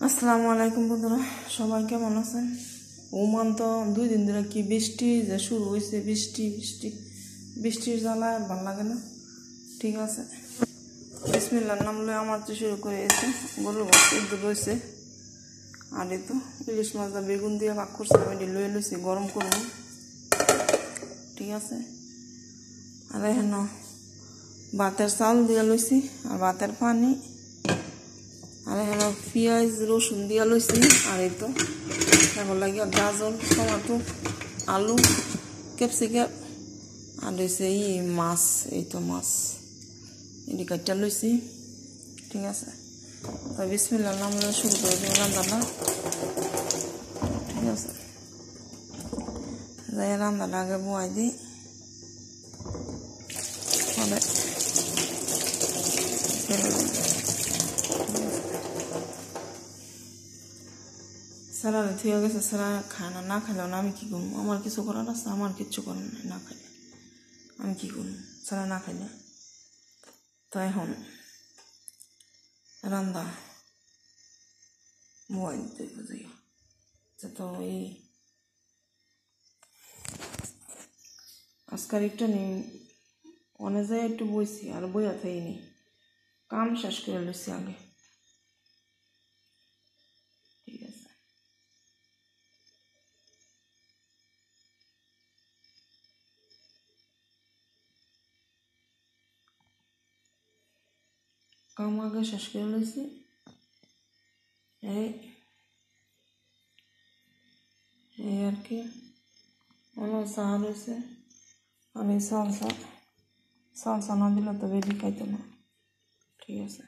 আসসালামু আলাইকুম বন্ধুরা, সবাই কেমন আছেন? ওমান তো 2 দিন ধরে কি বৃষ্টি যে শুরু হয়েছে, বৃষ্টির জ্বালা আর ভালো লাগে না। ঠিক আছে, বিসমিল্লাহর নাম লয়ে আমার তো শুরু করে এসে গরুর গোশত একটু রয়েছে, আর এই তো ইলিশ মাছ দা বেগুন দিয়ে ভাগ করছে, আমি লয়ে লইছি গরম করবো। ঠিক আছে, আর এখানে ভাতের চাল দিয়ে লইছি আর ভাতের পানি, আর এখানে পেঁয়াজ রসুন দিয়া লইছি, আর এই তো এখন লাগিয়া গাজর টমাটো আলু ক্যাপসিকাম আর হয়েছে মাছ, এই তো মাছ এটি কাটটা লইছি। ঠিক আছে, তো বিসমিল্লাহর নাম লয়ে শুরু করে দিব রান্নাটা। ঠিক আছে, যাই রান্নাটা আগে বয়াই দিই, পরে সারা থুয়ে গেছে, সারা খায় না, না খাইলেও না আমি কী করবো, আমার কিছু করার আছে, আমার কিচ্ছু করার নাই, না খাইলে আমি কী করবো, সারা না খাইলে। তো এখন রান্না বয়াই দিতে বুঝি তো এই আজকাল একটু নেই, অনেক জায়গায় একটু বইছি আর বইয়া থাইনি, কাম শেষ করে লইছি আগে। ঠিক আছে, কাম আগে শেষ করে লইছি। এই এই আর কি, অনেক চা রয়েছে, আমি সালসা না দিলে তো বেবি খাইতো না। ঠিক আছে।